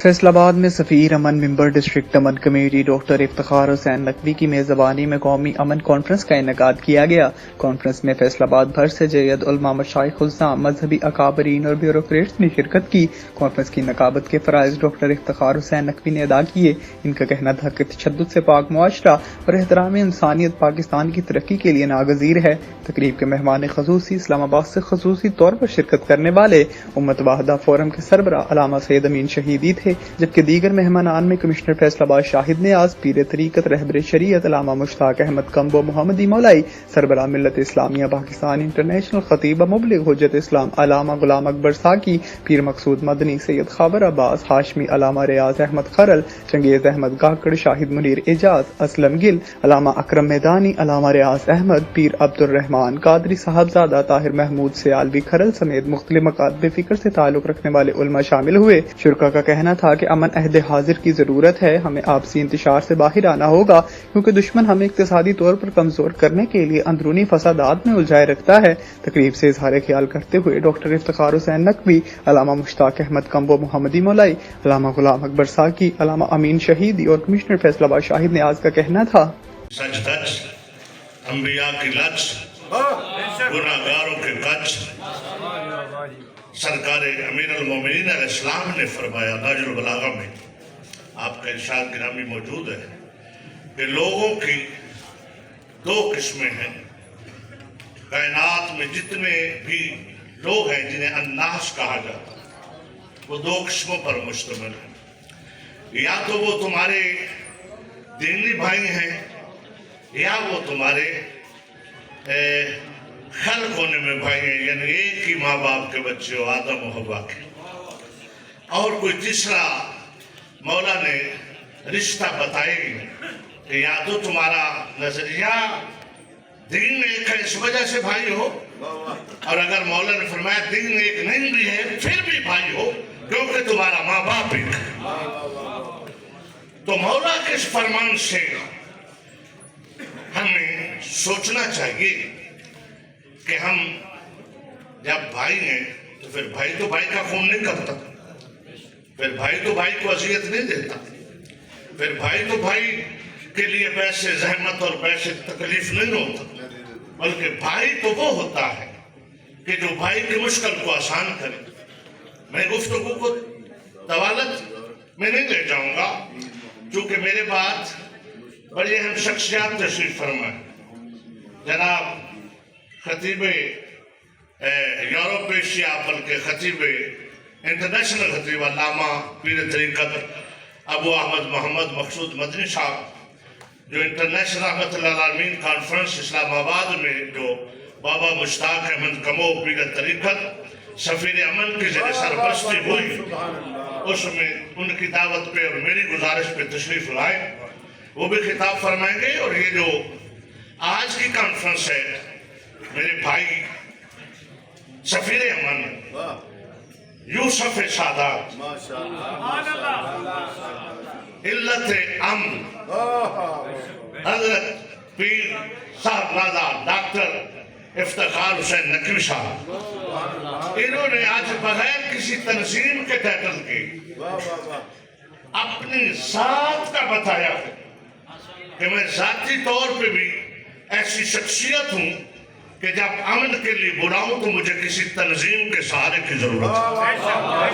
فیصل آباد میں سفیر امن ممبر ڈسٹرکٹ امن کمیٹی ڈاکٹر افتخار حسین نقوی کی میزبانی میں قومی امن کانفرنس کا انعقاد کیا گیا۔ کانفرنس میں فیصل آباد بھر سے جید علماء، مشائخ الاسلام، مذہبی اکابرین اور بیوروکریٹس نے شرکت کی۔ کانفرنس کی نقابت کے فرائض ڈاکٹر افتخار حسین نقوی نے ادا کیے۔ ان کا کہنا تھا کہ تشدد سے پاک معاشرہ اور احترام انسانیت پاکستان کی ترقی کے لیے ناگزیر ہے۔ تقریب کے مہمان خصوصی اسلام آباد سے خصوصی طور پر شرکت کرنے والے امت واحدہ فورم کے سربراہ علامہ سید امین شہیدی تھے، جبکہ دیگر مہمانان میں کمشنر فیصل آباد شاہد نیاز، پیر طریقت رہبر شریعت علامہ مشتاق احمد کمبو محمدی مولائی، سربراہ ملت اسلامیہ پاکستان انٹرنیشنل خطیب مبلغ حجت اسلام علامہ غلام اکبر ساکی، پیر مقصود مدنی، سید خاور عباس ہاشمی، علامہ ریاض احمد خرل، چنگیز احمد گاکڑ، شاہد منیر اعجاز، اسلم گل، علامہ اکرم میدانی، علامہ ریاض احمد، پیر عبد الرحمان قادری صاحبزادہ، طاہر محمود سیالوی خرل سمیت مختلف مکاتب فکر سے تعلق رکھنے والے علماء شامل ہوئے۔ شرکا کا کہنا تھا کہ امن عہد حاضر کی ضرورت ہے، ہمیں آپسی انتشار سے باہر آنا ہوگا کیونکہ دشمن ہمیں اقتصادی طور پر کمزور کرنے کے لیے اندرونی فسادات میں الجھائے رکھتا ہے۔ تقریب سے اظہار خیال کرتے ہوئے ڈاکٹر افتخار حسین نقوی، علامہ مشتاق احمد کمبو محمدی مولائی، علامہ غلام اکبر ساکی، علامہ امین شہیدی اور کمشنر فیصل آباد شاہد نیاز کا کہنا تھا سچ دچ انبیاء کی لچ گناہگاروں کے کچ سرکار امیر المومنین علیہ السلام نے فرمایا نہج البلاغہ میں، آپ کا ارشاد گرامی موجود ہے کہ لوگوں کی دو قسمیں ہیں۔ کائنات میں جتنے بھی لوگ ہیں جنہیں الناس کہا جاتا ہے وہ دو قسموں پر مشتمل ہیں، یا تو وہ تمہارے دینی بھائی ہیں یا وہ تمہارے خلق ہونے میں بھائی ہیں، یعنی ایک ہی ماں باپ کے بچے ہو، آدم و حوا کے۔ اور کوئی تیسرا مولا نے رشتہ بتائے کہ یا تو تمہارا نظریہ دین ایک ہے اس وجہ سے بھائی ہو، اور اگر مولا نے فرمایا دین ایک نہیں بھی ہے پھر بھی بھائی ہو کیونکہ تمہارا ماں باپ ایک ہے۔ تو مولا کے اس فرمان سے ہمیں سوچنا چاہیے کہ ہم جب بھائی ہیں تو پھر بھائی تو بھائی کا خون نہیں کرتا، پھر بھائی تو بھائی کو اذیت نہیں دیتا، پھر بھائی تو بھائی کے لیے پیسے زحمت اور پیسے تکلیف نہیں ہوتا، بلکہ بھائی تو وہ ہوتا ہے کہ جو بھائی کی مشکل کو آسان کرے۔ میں گفتگو کو طوالت میں نہیں لے جاؤں گا چونکہ میرے بعد بڑی اہم شخصیات تشریف فرما ہے۔ جناب خطیب یورپ ایشیا بلکہ خطیب انٹرنیشنل خطیب علامہ پیر طریقت ابو احمد محمد مقصود مدنی صاحب، جو انٹرنیشنل رحمت اللہ العالمین کانفرنس اسلام آباد میں جو بابا مشتاق احمد کمو پیر طریقت سفیر امن کی ذریعے سرپرستی ہوئی، اس میں ان کی دعوت پہ اور میری گزارش پہ تشریف لائے، وہ بھی خطاب فرمائیں گے۔ اور یہ جو آج کی کانفرنس ہے، میرے بھائی سفیر امن یوسف سادات علت امن حضرت پیر صاحبزادہ ڈاکٹر افتخار حسین نقوی صاحب، انہوں نے آج بغیر کسی تنظیم کے ٹائٹل کے اپنی ذات کا بتایا ہے کہ میں ذاتی طور پہ بھی ایسی شخصیت ہوں کہ جب امن کے لیے بلاؤں تو مجھے کسی تنظیم کے سہارے کی ضرورت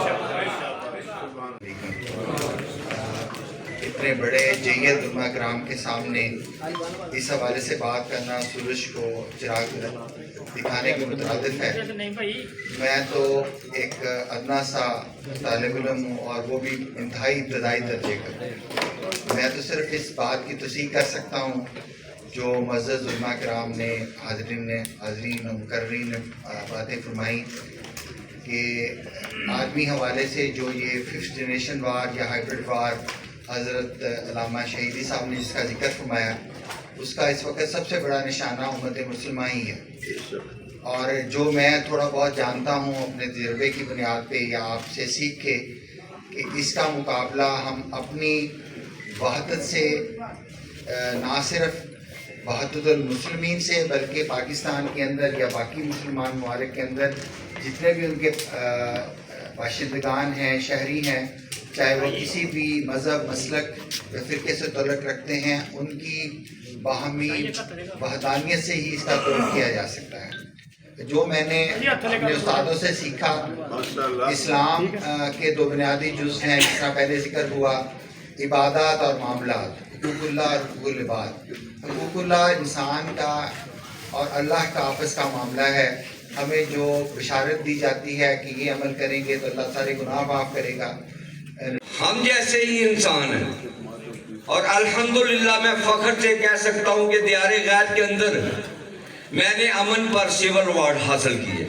ہے۔ اتنے بڑے جید علماء کرام کے سامنے اس حوالے سے بات کرنا سورج کو چراغ دکھانے کے مترادف ہے۔ میں تو ایک ادنا سا طالب علم ہوں اور وہ بھی انتہائی ابتدائی درجے کا۔ میں تو صرف اس بات کی تصدیق کر سکتا ہوں جو معزز علماء کرام نے حاضرین و مقررین نے باتیں فرمائیں کہ عالمی حوالے سے جو یہ 5th جنریشن وار یا ہائیبرڈ وار حضرت علامہ شہیدی صاحب نے جس کا ذکر فرمایا، اس کا اس وقت سب سے بڑا نشانہ امت مسلمہ ہی ہے۔ اور جو میں تھوڑا بہت جانتا ہوں اپنے تجربے کی بنیاد پہ یا آپ سے سیکھ کے کہ اس کا مقابلہ ہم اپنی وحدت سے، نہ صرف وحدت المسلمین سے بلکہ پاکستان کے اندر یا باقی مسلمان ممالک کے اندر جتنے بھی ان کے باشندگان ہیں، شہری ہیں، چاہے وہ کسی بھی مذہب، مسلک یا فرقے سے تعلق رکھتے ہیں، ان کی باہمی وحدانیت سے ہی اس کا تعلق کیا جا سکتا ہے۔ جو میں نے اپنے استادوں سے سیکھا، اسلام کے دو بنیادی جز ہیں جس طرح پہلے ذکر ہوا، عبادات اور معاملات، حقوق اللہ اور حقوق العباد۔ حقوق اللہ انسان کا اور اللہ کا آپس کا معاملہ ہے۔ ہمیں جو بشارت دی جاتی ہے کہ یہ عمل کریں گے تو اللہ سارے گناہ معاف کرے گا۔ ہم جیسے ہی انسان ہیں، اور الحمدللہ میں فخر سے کہہ سکتا ہوں کہ دیار غیر کے اندر میں نے امن پر سول ایوارڈ حاصل کیے،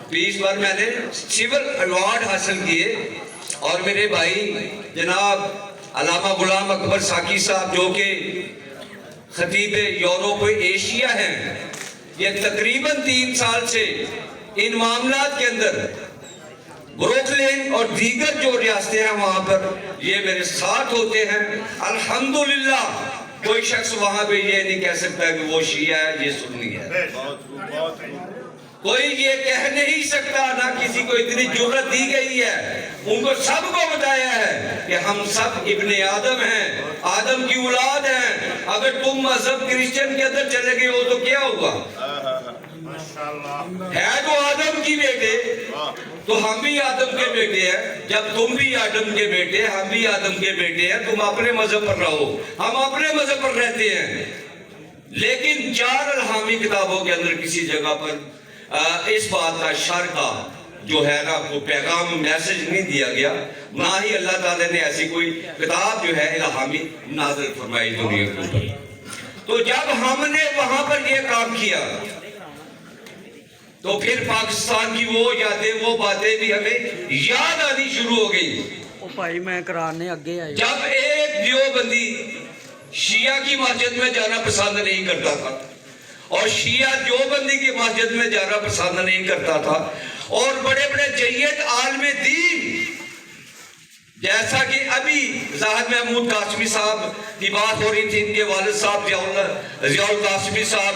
پیس پر میں نے سول ایوارڈ حاصل کیے۔ اور میرے بھائی جناب علامہ غلام اکبر ساکی صاحب جو کہ خطیب یورپ و ایشیا ہیں، یہ تقریباً 3 سال سے ان معاملات کے اندر بروکلین اور دیگر جو ریاستیں ہیں وہاں پر یہ میرے ساتھ ہوتے ہیں۔ الحمدللہ کوئی شخص وہاں پہ یہ نہیں کہہ سکتا کہ وہ شیعہ ہے، یہ سنی ہے، کوئی یہ کہہ نہیں سکتا، نہ کسی کو اتنی جرأت دی گئی ہے۔ ان کو سب کو بتایا ہے کہ ہم سب ابن آدم ہیں، آدم کی اولاد ہیں۔ اگر تم مذہب کرسچن کے اندر چلے گئے ہو تو کیا ہوگا؟ ہے تو آدم کی بیٹے، تو ہم بھی آدم کے بیٹے ہیں۔ جب تم بھی آدم کے بیٹے، ہم بھی آدم کے بیٹے ہیں، تم اپنے مذہب پر رہو، ہم اپنے مذہب پر رہتے ہیں۔ لیکن 4 الہامی کتابوں کے اندر کسی جگہ پر اس بات کا شر کا جو ہے نا وہ پیغام میسج نہیں دیا گیا، نہ ہی اللہ تعالیٰ نے ایسی کوئی کتاب جو ہے الہامی نازل فرمائی دنیا کے اوپر۔ تو جب ہم نے وہاں پر یہ کام کیا تو پھر پاکستان کی وہ یادیں، وہ باتیں بھی ہمیں یاد آنی شروع ہو گئی۔ بھائی میں کرانے اگے آئی، جب ایک دیوبندی شیعہ کی مسجد میں جانا پسند نہیں کرتا تھا، اور شیعہ دیوبندی کی مسجد میں جانا پسند نہیں کرتا تھا، اور بڑے بڑے جید عالم دین جیسا کہ ابھی زاہد محمود قاسمی صاحب کی بات ہو رہی تھی، ان کے والد صاحب ضیاء القاسمی صاحب،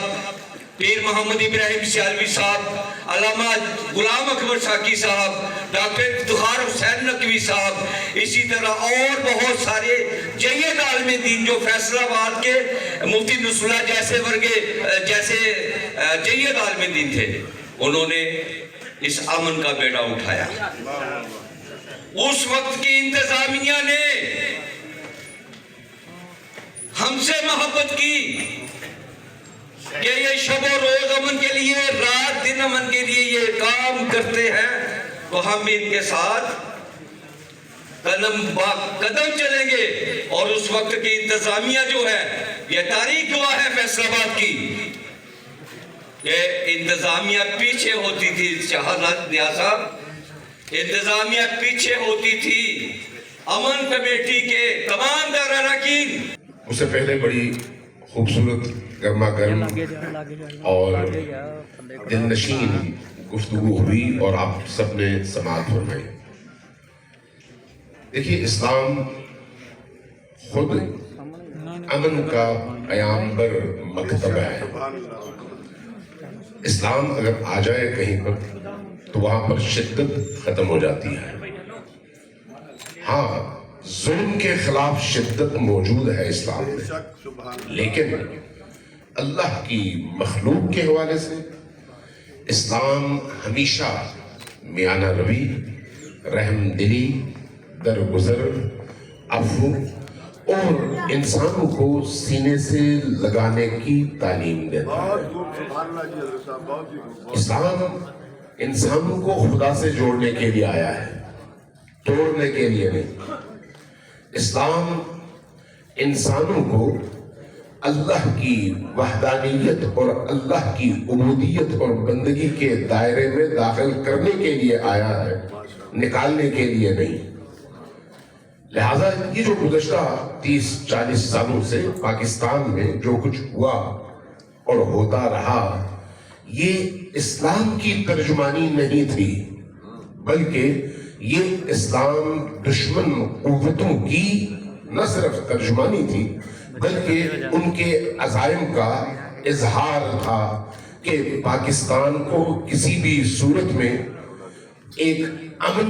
پیر محمد ابراہیم سیالوی صاحب، علامہ غلام اکبر ساکی صاحب، ڈاکٹر افتخار حسین نقوی صاحب، اسی طرح اور بہت سارے جید عالم دین جو فیصل آباد کے مفتی نصر اللہ جیسے جید عالم دین تھے، انہوں نے اس امن کا بیڑا اٹھایا۔ اس وقت کی انتظامیہ نے ہم سے محبت کی کہ یہ شب و روز امن کے لیے، رات دن امن کے لیے یہ کام کرتے ہیں، تو ہم ان کے ساتھ قدم با قدم چلیں گے۔ اور اس وقت کی انتظامیہ جو ہے، یہ تاریخ گواہ ہے فیصل آباد کی، کہ انتظامیہ پیچھے ہوتی تھی، شہادت نیاز صاحب، انتظامیہ پیچھے ہوتی تھی امن کمیٹی کے تمام اراکین۔ اس سے پہلے بڑی خوبصورت گرما گرم اور دل نشین گفتگو ہوئی اور آپ سب نے سماعت فرمائی۔ دیکھیے، اسلام خود امن کا قیام بر مکتبہ ہے۔ اسلام اگر آ جائے کہیں پر تو وہاں پر شدت ختم ہو جاتی ہے۔ ہاں، ظلم کے خلاف شدت موجود ہے اسلام میں، لیکن اللہ کی مخلوق کے حوالے سے اسلام ہمیشہ میانہ روی، رحم دلی، درگزر، عفو اور انسانوں کو سینے سے لگانے کی تعلیم دیتا ہے۔ اسلام انسانوں کو خدا سے جوڑنے کے لیے آیا ہے، توڑنے کے لیے نہیں۔ اسلام انسانوں کو اللہ کی وحدانیت اور اللہ کی عبودیت اور بندگی کے دائرے میں داخل کرنے کے لیے آیا ہے، نکالنے کے لیے نہیں۔ لہذا یہ جو گزشتہ 30-40 سالوں سے پاکستان میں جو کچھ ہوا اور ہوتا رہا، یہ اسلام کی ترجمانی نہیں تھی، بلکہ یہ اسلام دشمن قوتوں کی نہ صرف ترجمانی تھی بلکہ ان کے عزائم کا اظہار تھا کہ پاکستان کو کسی بھی صورت میں ایک امن